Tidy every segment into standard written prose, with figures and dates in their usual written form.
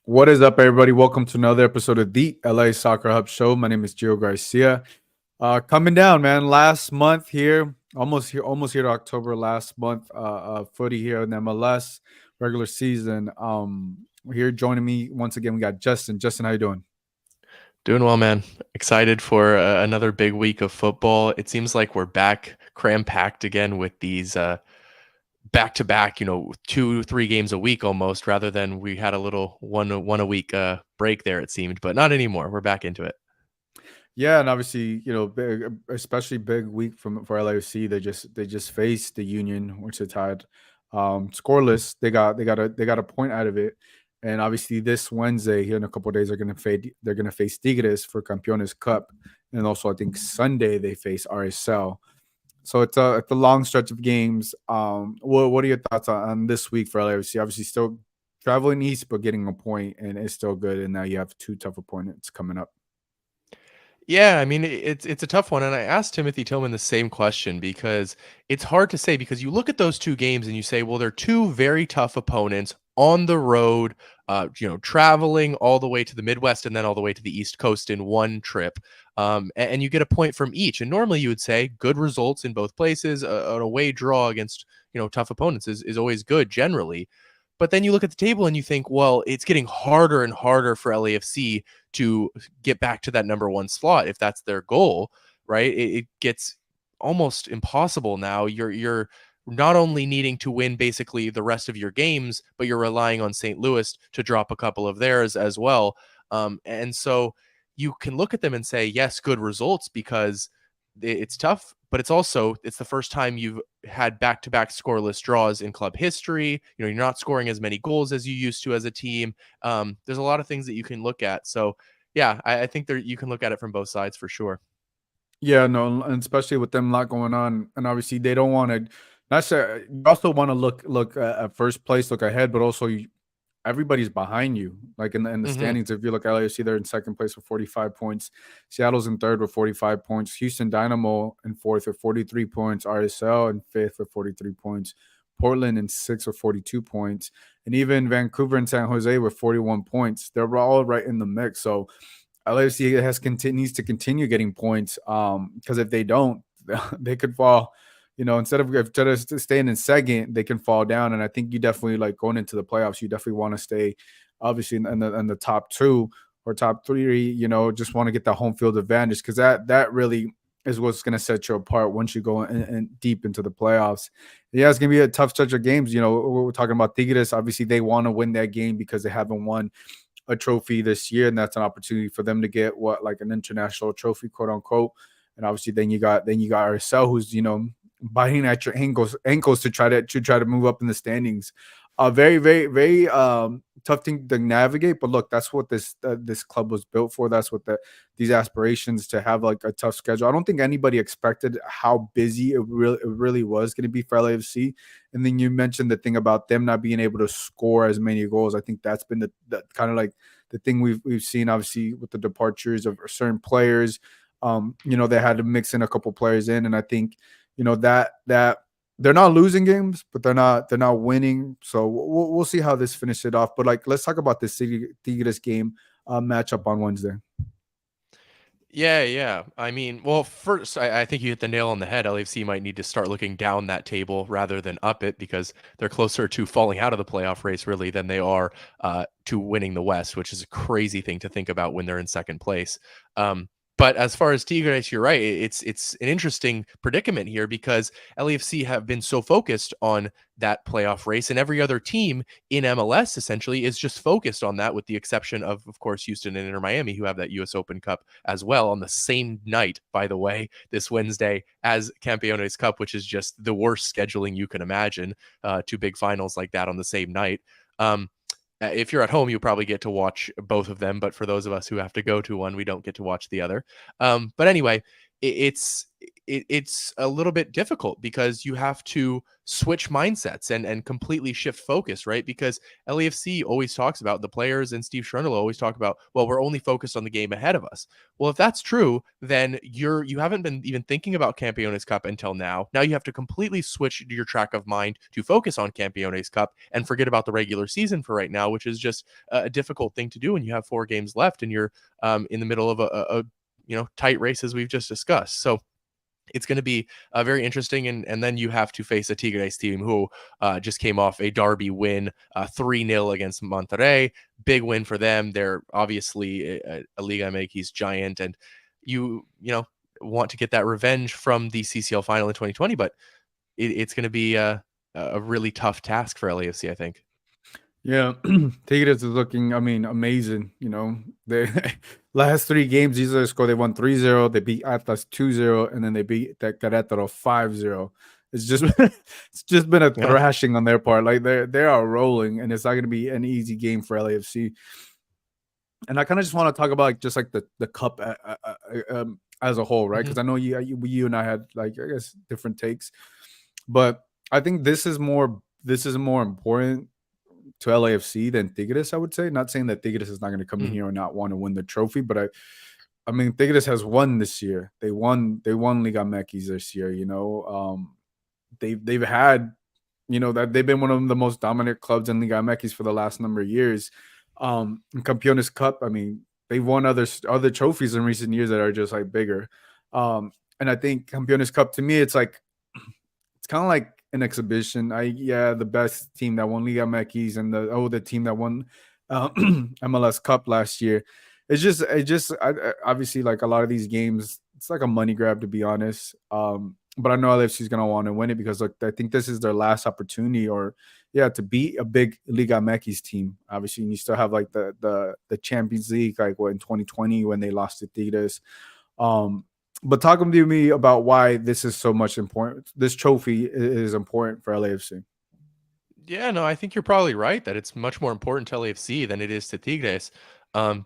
What is up, everybody? Welcome to another episode of the LA Soccer Hub Show. My name is Gio Garcia. Coming down, man. Last month here, almost here to October. Last month, footy here in MLS regular season. Here joining me once again, we got Justin. Justin, how you doing? Doing well, man. Excited for another big week of football. It seems like we're back cram packed again with these back to back, 2, 3 games a week almost, rather than we had a little one a week break there. It seemed, but not anymore. We're back into it. Yeah, and obviously, especially big week for LAFC. They just faced the Union, which is tied, scoreless. They got a point out of it, and obviously this Wednesday here in a couple of days they're gonna face Tigres for Campeones Cup, and also I think Sunday they face RSL. So it's a long stretch of games. What are your thoughts on this week for LAFC? Obviously, still traveling east, but getting a point, and it's still good. And now you have two tough opponents coming up. Yeah, I mean it's a tough one, and I asked Timothy Tillman the same question because it's hard to say because you look at those two games and you say, well, they're two very tough opponents on the road, traveling all the way to the Midwest and then all the way to the East Coast in one trip, and you get a point from each. And normally you would say good results in both places. An away draw against tough opponents is always good generally. But then you look at the table and you think, well, it's getting harder and harder for LAFC to get back to that number one slot if that's their goal, right? It gets almost impossible now. You're not only needing to win basically the rest of your games, but you're relying on St. Louis to drop a couple of theirs as well. And so you can look at them and say, yes, good results because it's tough, but it's the first time you've had back-to-back scoreless draws in club history. You're not scoring as many goals as you used to as a team. There's a lot of things that you can look at. So yeah, I think you can look at it from both sides for sure. Yeah, no, and especially with them a lot going on, and obviously they don't want to. Not sure. You also want to look at first place, look ahead, but also everybody's behind you. Like in the Hmm. standings, if you look at LAFC, they're in second place with 45 points. Seattle's in third with 45 points. Houston Dynamo in fourth with 43 points. RSL in fifth with 43 points. Portland in sixth with 42 points, and even Vancouver and San Jose with 41 points. They're all right in the mix. So LAFC needs to continue getting points. Because if they don't, they could fall. Instead of staying in second, they can fall down. And I think you definitely like going into the playoffs. You definitely want to stay, obviously, in the top two or top three. Just want to get that home field advantage because that really is what's going to set you apart once you go in deep into the playoffs. Yeah, it's going to be a tough stretch of games. We're talking about Tigres. Obviously, they want to win that game because they haven't won a trophy this year, and that's an opportunity for them to get like an international trophy, quote unquote. And obviously, then you got RSL, who's biting at your ankles to try to move up in the standings. Very, very, very tough thing to navigate. But look, that's what this club was built for. That's what these aspirations to have like a tough schedule. I don't think anybody expected how busy it really was going to be for LAFC. And then you mentioned the thing about them not being able to score as many goals. I think that's been the kind of like the thing we've seen, obviously, with the departures of certain players. They had to mix in a couple players in, and I think that they're not losing games, but they're not winning. So we'll see how this finishes it off. But like, let's talk about this Tigres game matchup on Wednesday. Yeah, yeah. I mean, well, first, I think you hit the nail on the head. LAFC might need to start looking down that table rather than up it because they're closer to falling out of the playoff race, really, than they are to winning the West, which is a crazy thing to think about when they're in second place. But as far as Tigres, you're right. It's an interesting predicament here because LAFC have been so focused on that playoff race, and every other team in MLS essentially is just focused on that, with the exception of course, Houston and Inter Miami, who have that U.S. Open Cup as well on the same night, by the way, this Wednesday as Campeones Cup, which is just the worst scheduling you can imagine. Two big finals like that on the same night. If you're at home, you probably get to watch both of them. But for those of us who have to go to one, we don't get to watch the other. But anyway, it's a little bit difficult because you have to switch mindsets and completely shift focus, right? Because LAFC always talks about, the players and Steve Cherundolo always talk about, well, we're only focused on the game ahead of us. Well, if that's true, then you haven't been even thinking about Campeones Cup until now. Now you have to completely switch your track of mind to focus on Campeones Cup and forget about the regular season for right now, which is just a difficult thing to do when you have 4 games left and you're in the middle of a tight race as we've just discussed. So it's going to be very interesting. And then you have to face a Tigres team who just came off a derby win, 3-0 against Monterrey. Big win for them. They're obviously a Liga MX giant, and you want to get that revenge from the CCL final in 2020, but it's going to be a really tough task for LAFC, I think. Yeah, Tigres is looking, I mean, amazing. They last 3 games, these are the score. They won 3-0, they beat Atlas 2-0, and then they beat Querétaro 5-0. It's just it's just been a Yeah. thrashing on their part. Like they are rolling, and it's not going to be an easy game for LAFC. And I kind of just want to talk about just like the cup as a whole, right? Mhm. Because I know you and I had, like, I guess, different takes, but I think this is more important to LAFC than Tigres, I would say. Not saying that Tigres is not going to come in Mhm. here and not want to win the trophy, but I mean, Tigres has won this year. They won Liga MX this year. They've had, that they've been one of the most dominant clubs in Liga MX for the last number of years. In Campeones Cup, I mean, they've won other trophies in recent years that are just like bigger. And I think Campeones Cup, to me, it's like, it's kind of like an exhibition. The best team that won Liga MX and the team that won MLS Cup last year. Obviously, like, a lot of these games, it's like a money grab, to be honest. But I know LFC is gonna want to win it because, look, I think this is their last opportunity, or to beat a big Liga MX team. Obviously, and you still have like the Champions League, like in 2020 when they lost to Tigres. But talk to me about why this is so much important. This trophy is important for LAFC. Yeah, no, I think you're probably right that it's much more important to LAFC than it is to Tigres.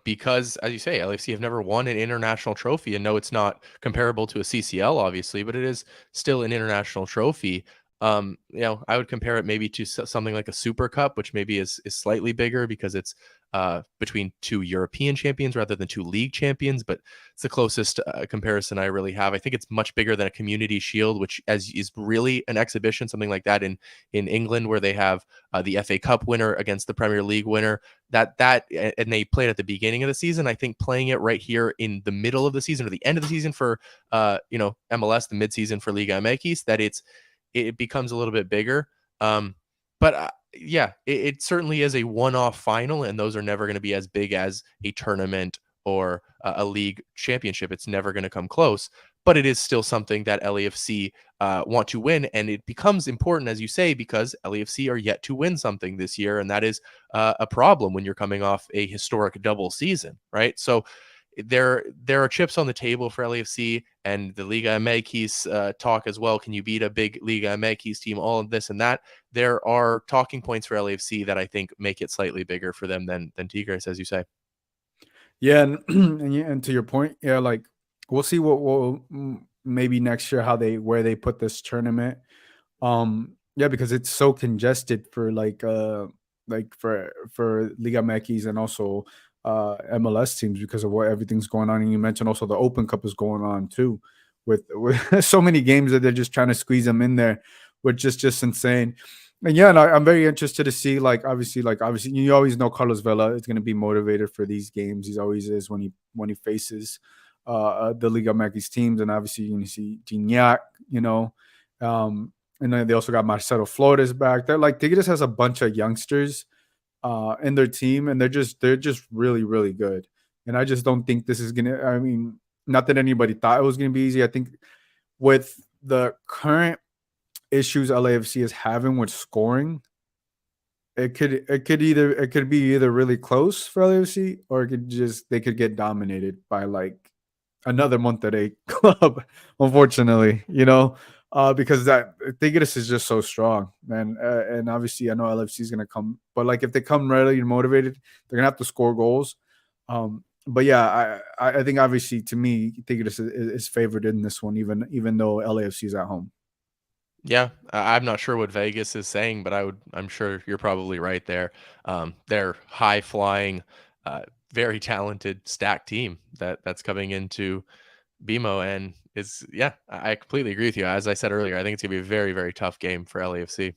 Because, as you say, LAFC have never won an international trophy, and no, it's not comparable to a CCL, obviously, but it is still an international trophy. I would compare it maybe to something like a Super Cup, which maybe is slightly bigger because it's between 2 European champions rather than 2 league champions, but it's the closest comparison I really have. I think it's much bigger than a Community Shield, which is really an exhibition, something like that in England, where they have the FA Cup winner against the Premier League winner. And they played at the beginning of the season. I think playing it right here in the middle of the season or the end of the season for MLS, the midseason for Liga MX, that it becomes a little bit bigger. But it certainly is a one-off final, and those are never going to be as big as a tournament or a league championship. It's never going to come close, but it is still something that LAFC want to win, and it becomes important, as you say, because LAFC are yet to win something this year, and that is a problem when you're coming off a historic double season, right? So there are chips on the table for LAFC, and the Liga MX talk as well. Can you beat a big Liga MX team? All of this and that. There are talking points for LAFC that I think make it slightly bigger for them than Tigres, as you say. Yeah, and and to your point, yeah, like, we'll see maybe next year where they put this tournament. Yeah, because it's so congested for for Liga MX and also MLS teams because of what everything's going on. And you mentioned also the Open Cup is going on too, with so many games that they're just trying to squeeze them in there, which is just insane. And yeah, and I'm very interested to see, obviously you always know Carlos Vela is going to be motivated for these games. He always is when he faces the Liga MX teams, and obviously you see Gignac, um, and then they also got Marcelo Flores back. They're like Tigres has a bunch of youngsters in their team, and they're just really, really good. And I just don't think this is gonna. I mean, not that anybody thought it was gonna be easy. I think with the current issues LAFC is having with scoring, it could be either really close for LAFC, or they could get dominated by like another Monterrey club, unfortunately, because that Tigres is just so strong, man. And obviously, I know LFC is gonna come, but like if they come ready and motivated, they're gonna have to score goals. but yeah, I think obviously to me, Tigres is favored in this one, even though LAFC is at home. Yeah, I'm not sure what Vegas is saying, but I'm sure you're probably right there. They're high flying, very talented, stacked team that's coming into BMO, and is yeah, I completely agree with you. As I said earlier, I think it's gonna be a very, very tough game for LAFC.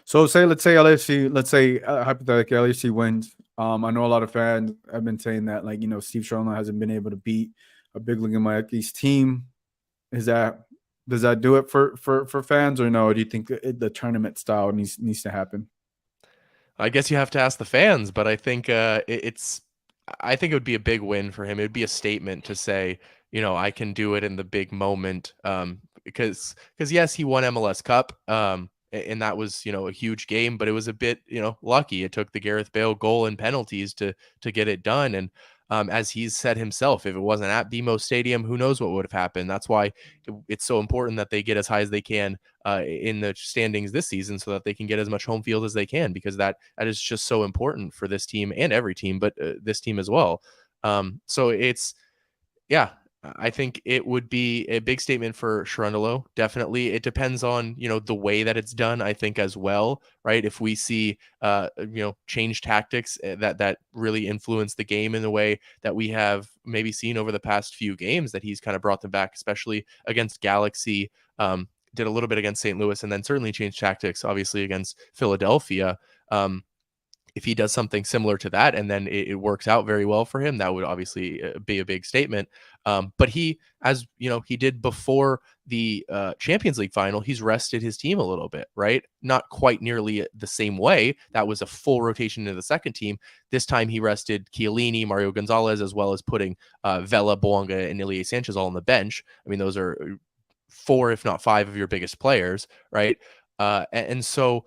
So let's say LAFC, let's say hypothetically LAFC wins. I know a lot of fans have been saying that, like, Steve Cherundolo hasn't been able to beat a big Liga MX team. Is that does that do it for fans, or no? Or do you think the tournament style needs to happen? I guess you have to ask the fans, but I think I think it would be a big win for him. It would be a statement to say, I can do it in the big moment. Because yes, he won MLS Cup, and that was a huge game, but it was a bit lucky. It took the Gareth Bale goal and penalties to get it done, and as he's said himself, if it wasn't at BMO Stadium, who knows what would have happened. That's why it's so important that they get as high as they can in the standings this season, so that they can get as much home field as they can, because that is just so important for this team and every team, but this team as well. So it's yeah, I think it would be a big statement for Cherundolo. Definitely, it depends on the way that it's done. I think as well, right? If we see change tactics that really influence the game in the way that we have maybe seen over the past few games, that he's kind of brought them back, especially against Galaxy. Did a little bit against St. Louis, and then certainly changed tactics, obviously against Philadelphia. If he does something similar to that and then it works out very well for him, that would obviously be a big statement. But he, as he did before the Champions League final, he's rested his team a little bit, right? Not quite nearly the same way. That was a full rotation into the second team. This time he rested Chiellini, Mario Gonzalez, as well as putting Vela, Boanga, and Ilie Sanchez all on the bench. I mean, those are four, if not five, of your biggest players, right? And so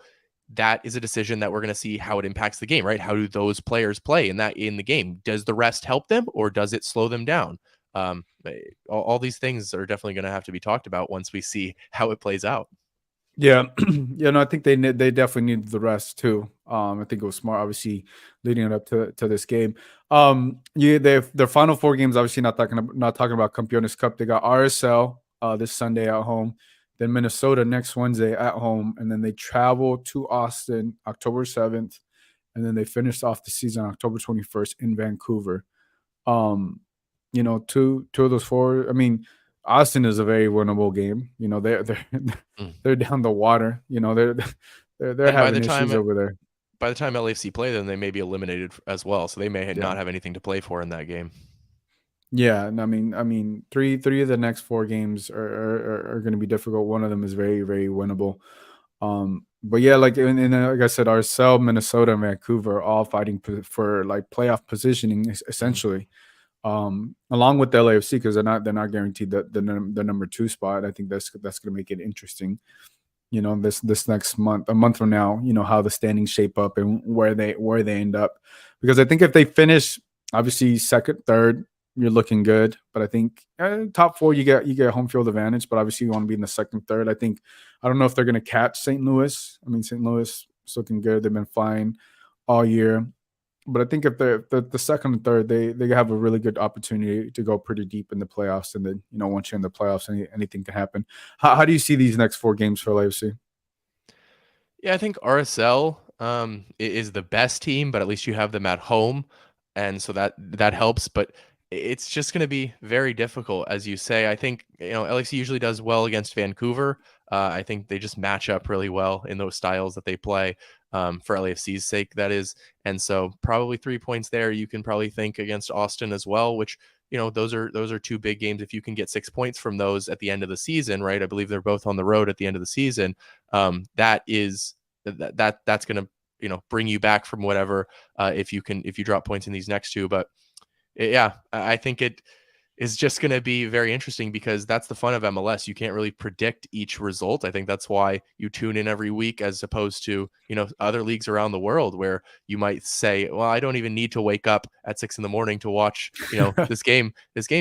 that is a decision that we're going to see how it impacts the game, right? How do those players play in the game? Does the rest help them, or does it slow them down? All these things are definitely going to have to be talked about once we see how it plays out. Yeah, no, I think they definitely need the rest too. I think it was smart, obviously, leading it up to this game. Yeah, their final four games, obviously not talking about Campeones Cup. They got RSL this Sunday at home, then Minnesota next Wednesday at home, and then they travel to Austin October 7th, and then they finish off the season October 21st in Vancouver. Um, two of those four. I mean, Austin is a very winnable game. They're Mm. they're down the water. They're And having issues over there. by the time LAFC play, then they may be eliminated as well, so they may Yeah, not have anything to play for in that game. yeah. And I mean, three of the next four games are going to be difficult. One of them is very, very winnable. But yeah, like I said, RSL, Minnesota, and Vancouver are all fighting for like playoff positioning, Mm. essentially. Along with the LAFC, because they're not guaranteed the number two spot. I think that's going to make it interesting. This next month, a month from now, how the standings shape up and where they end up. Because I think if they finish obviously second, third, you're looking good. But I think top four, you get home field advantage. But obviously you want to be in the second, third. I don't know if they're going to catch St. Louis. I mean, St. Louis is looking good. They've been fine all year. But I think if they're the second and third, they have a really good opportunity to go pretty deep in the playoffs. And then once you're in the playoffs, anything can happen. How do you see these next four games for LAFC? Yeah, I think RSL is the best team, but at least you have them at home, and so that helps. But it's just going to be very difficult, as you say. I think LAC usually does well against Vancouver. I think they just match up really well in those styles that they play. For LAFC's sake, that is, and so probably 3 points there. You can probably think against Austin as well, which those are two big games. If you can get 6 points from those at the end of the season, right? I believe they're both on the road at the end of the season. That's going to bring you back from whatever if you drop points in these next two. But yeah, I think it is just going to be very interesting, because that's the fun of MLS. You can't really predict each result. I think that's why you tune in every week, as opposed to other leagues around the world, where you might say, well, I don't even need to wake up at 6 a.m. to watch this game,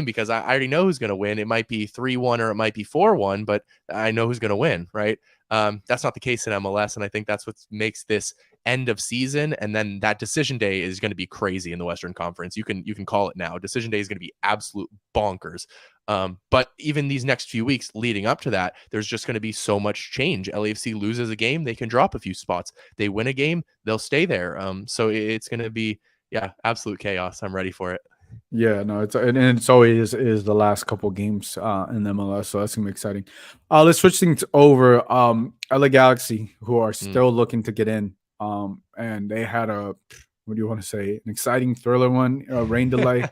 because I already know who's going to win. It might be 3-1 or it might be 4-1, but I know who's going to win, right? That's not the case in MLS, and I think that's what makes this end of season, and then that decision day is going to be crazy in the Western Conference. You can call it now. Decision day is going to be absolute bonkers. But even these next few weeks leading up to that, there's just going to be so much change. LAFC loses a game, they can drop a few spots. They win a game, they'll stay there. So it's going to be, yeah, absolute chaos. I'm ready for it. Yeah, no, it's always is the last couple games in the MLS, so that's gonna be exciting. Let's switch things over. LA Galaxy, who are Mm. still looking to get in, and they had a what do you want to say? An exciting thriller one, rain delay.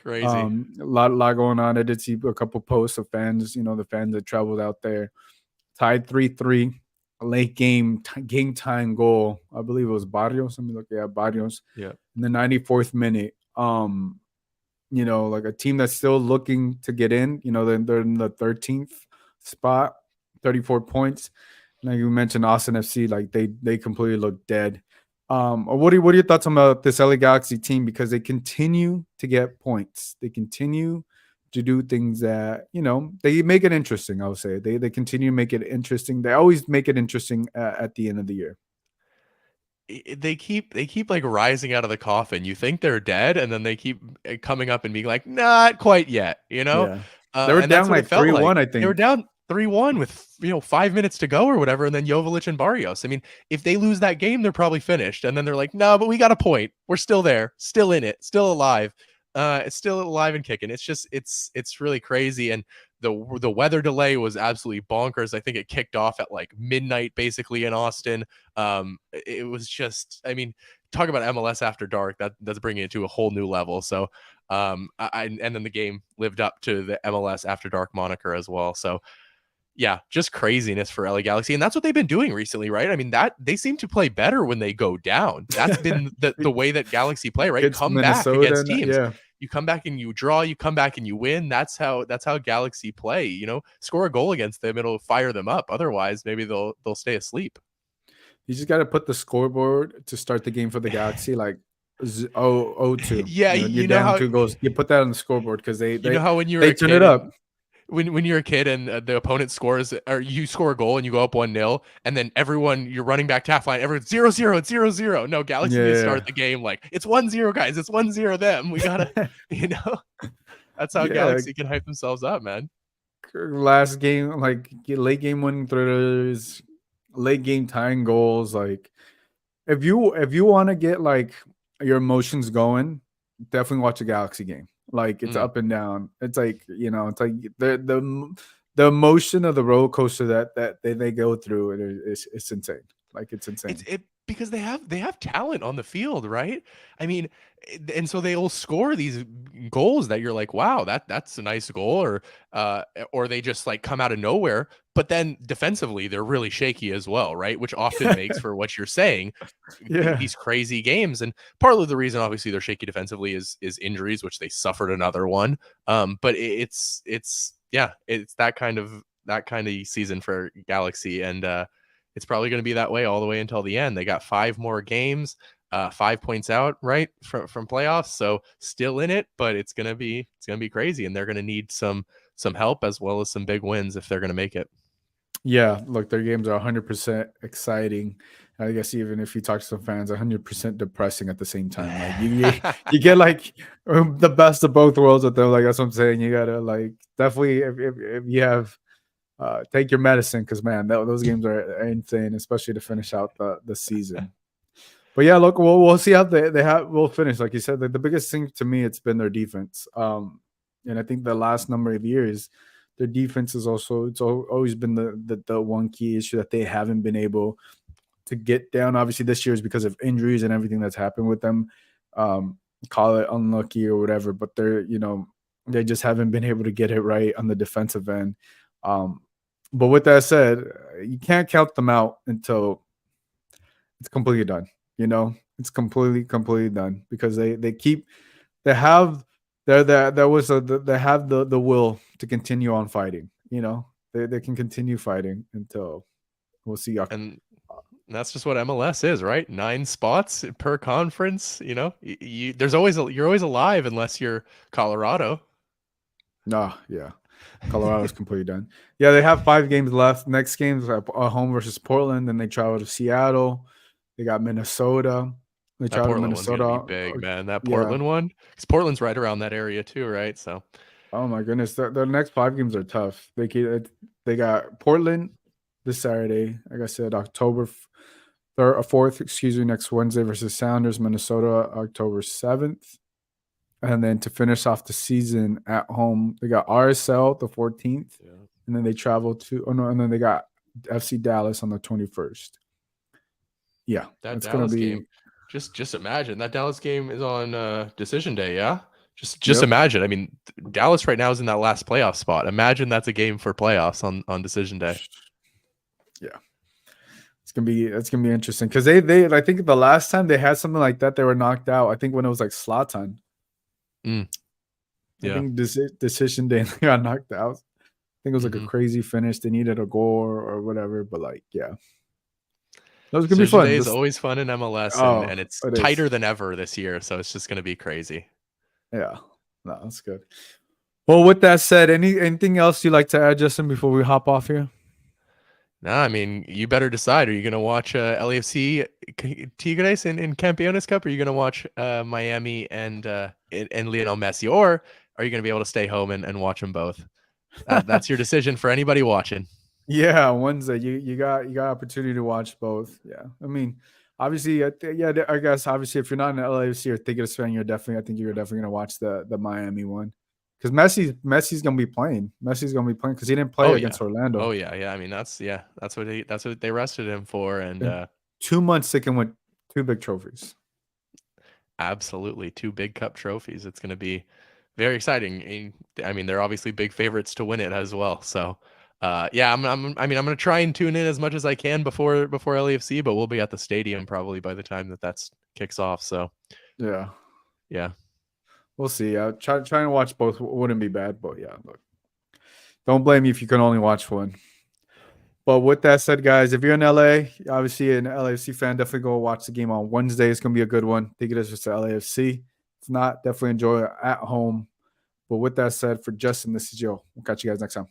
Crazy. A lot going on. I did see a couple posts of fans, the fans that traveled out there, tied 3-3, a late game time goal. I believe it was Barrios. Let me look. Yeah, Barrios Yeah. in the 94th minute. Like a team that's still looking to get in, they're in the 13th spot, 34 points. Like you mentioned, Austin FC, like they completely look dead. What are your thoughts about this LA Galaxy team? Because they continue to get points. They continue to do things that, they make it interesting, I would say. They continue to make it interesting. They always make it interesting at the end of the year. They keep like rising out of the coffin. You think they're dead, and then they keep coming up and being like, not quite yet, Yeah. They were and that's down what it like felt 3-1, like. I They were think. down 3-1 with 5 minutes to go or whatever, and then Jovic and Barrios. I mean, if they lose that game, they're probably finished. And then they're like, no, but we got a point. We're still there, still in it, still alive. It's still alive and kicking. It's just it's really crazy. And the weather delay was absolutely bonkers. I think it kicked off at like midnight basically in Austin. It was just, I mean, talk about MLS after dark. That's bringing it to a whole new level. So and then the game lived up to the MLS after dark moniker as well. So yeah, just craziness for LA Galaxy. And that's what they've been doing recently, right? I mean, that they seem to play better when they go down. That's been the way that Galaxy play, right? Against Come back Minnesota, against teams. yeah. You come back and you draw, you come back and you win. That's how Galaxy play, Score a goal against them, it'll fire them up. Otherwise, maybe they'll stay asleep. You just got to put the scoreboard to start the game for the Galaxy like 0-2. Yeah, You're you know down how 2 goals. You put that on the scoreboard because they you know they how when you were they a turn it kid up. and when you're a kid and the opponent scores, or you score a goal and you go up 1-0, and then you're running back to half line, everyone's 0-0, it's 0-0. No, Galaxy needs to Yeah, start the game like it's 1-0, guys, it's 1-0 them. We gotta, you know, that's how yeah. Galaxy can hype themselves up, man. Last game, like late game winning thrillers, late game tying goals. Like if you want to get like your emotions going, definitely watch a Galaxy game. Like it's Mm. up and down. It's like it's like the emotion of the roller coaster that they go through. It's insane. Like it's It's insane. it because they have talent on the field, right? I mean, and so they'll score these goals that you're like, wow, that's a nice goal, or they just like come out of nowhere. But then defensively, they're really shaky as well, right? Which often makes for what you're saying, Yeah. these crazy games. And partly the reason, obviously, they're shaky defensively is injuries, which they suffered another one. But it's yeah, it's that kind of season for Galaxy, and it's probably going to be that way all the way until the end. They got 5 more games, 5 points out, right, from playoffs, so still in it, but it's gonna be crazy, and they're going to need some help as well as some big wins if they're going to make it. Yeah, look, their games are 100% exciting. I guess even if you talk to some fans, 100% depressing at the same time. Like you get like the best of both worlds with them. Like that's what I'm saying. You gotta like definitely if you have take your medicine because man, those games are insane, especially to finish out the season. But yeah, look, we'll see how we'll finish. Like you said, the biggest thing to me it's been their defense. And I think the last number of years, their defense is also always been the one key issue that they haven't been able to get down. Obviously, this year is because of injuries and everything that's happened with them. Um, Call it unlucky or whatever, but they just haven't been able to get it right on the defensive end. Um, but with that said, you can't count them out until it's completely done. It's completely done because they have there was they have the will to continue on fighting. They can continue fighting until we'll see. And that's just what MLS is, right? 9 spots per conference. You're always alive unless you're Colorado. No, yeah. Colorado's completely done. Yeah, they have 5 games left. Next game's at home versus Portland. Then they travel to Seattle. They got Minnesota. They That travel to Portland one's gonna be Minnesota. big, man. That Yeah. Portland one, because Portland's right around that area too, right? So Oh my goodness, the next 5 games are tough. They got Portland this Saturday. Like I said, October 3rd or 4th, excuse me, next Wednesday versus Sounders, Minnesota, October 7th. And then to finish off the season at home, they got RSL the 14th, yeah. and then they travel to and then they got FC Dallas on the 21st. Yeah, That it's gonna Dallas be game, just imagine that Dallas game is on decision day. Yeah, just yep. imagine. I mean, Dallas right now is in that last playoff spot. Imagine that's a game for playoffs on decision day. Yeah. It's gonna be interesting because they I think the last time they had something like that, they were knocked out. I think when it was like Zlatan. Mm, I yeah. think decision day they got knocked out. I think it was like a Mm-hmm. crazy finish. They needed a goal or whatever, but like, yeah. That was gonna be Decision fun. day is always fun in MLS, Oh, and it's it is. tighter than ever this year. So it's just gonna be crazy. Yeah. No, that's good. Well, with that said, anything else you'd like to add, Justin, before we hop off here? No, I mean, you better decide. Are you going to watch LAFC Tigres in Campeones Cup? Or are you going to watch Miami and Lionel Messi? Or are you going to be able to stay home and watch them both? That's your decision for anybody watching. Yeah, Wednesday. You got opportunity to watch both. Yeah. I mean, obviously, I guess obviously if you're not an LAFC or Tigres fan, I think you're definitely gonna watch the Miami one. Because Messi's gonna be playing. Messi's gonna be playing because he didn't play Oh yeah. against Orlando. Oh yeah. I mean, that's what they arrested him for. And In 2 months they can win 2 big trophies. absolutely 2 big cup trophies. It's going to be very exciting. I mean, they're obviously big favorites to win it as well. So yeah, I'm going to try and tune in as much as I can before LAFC, but we'll be at the stadium probably by the time that's kicks off. So Yeah. yeah. We'll see. Trying to watch both wouldn't be bad, but yeah, look. Don't blame me if you can only watch one. But with that said, guys, if you're in LA, obviously an LAFC fan, definitely go watch the game on Wednesday. It's gonna be a good one. Think it is just LAFC. If not, definitely enjoy it at home. But with that said, for Justin, this is Joe. We'll catch you guys next time.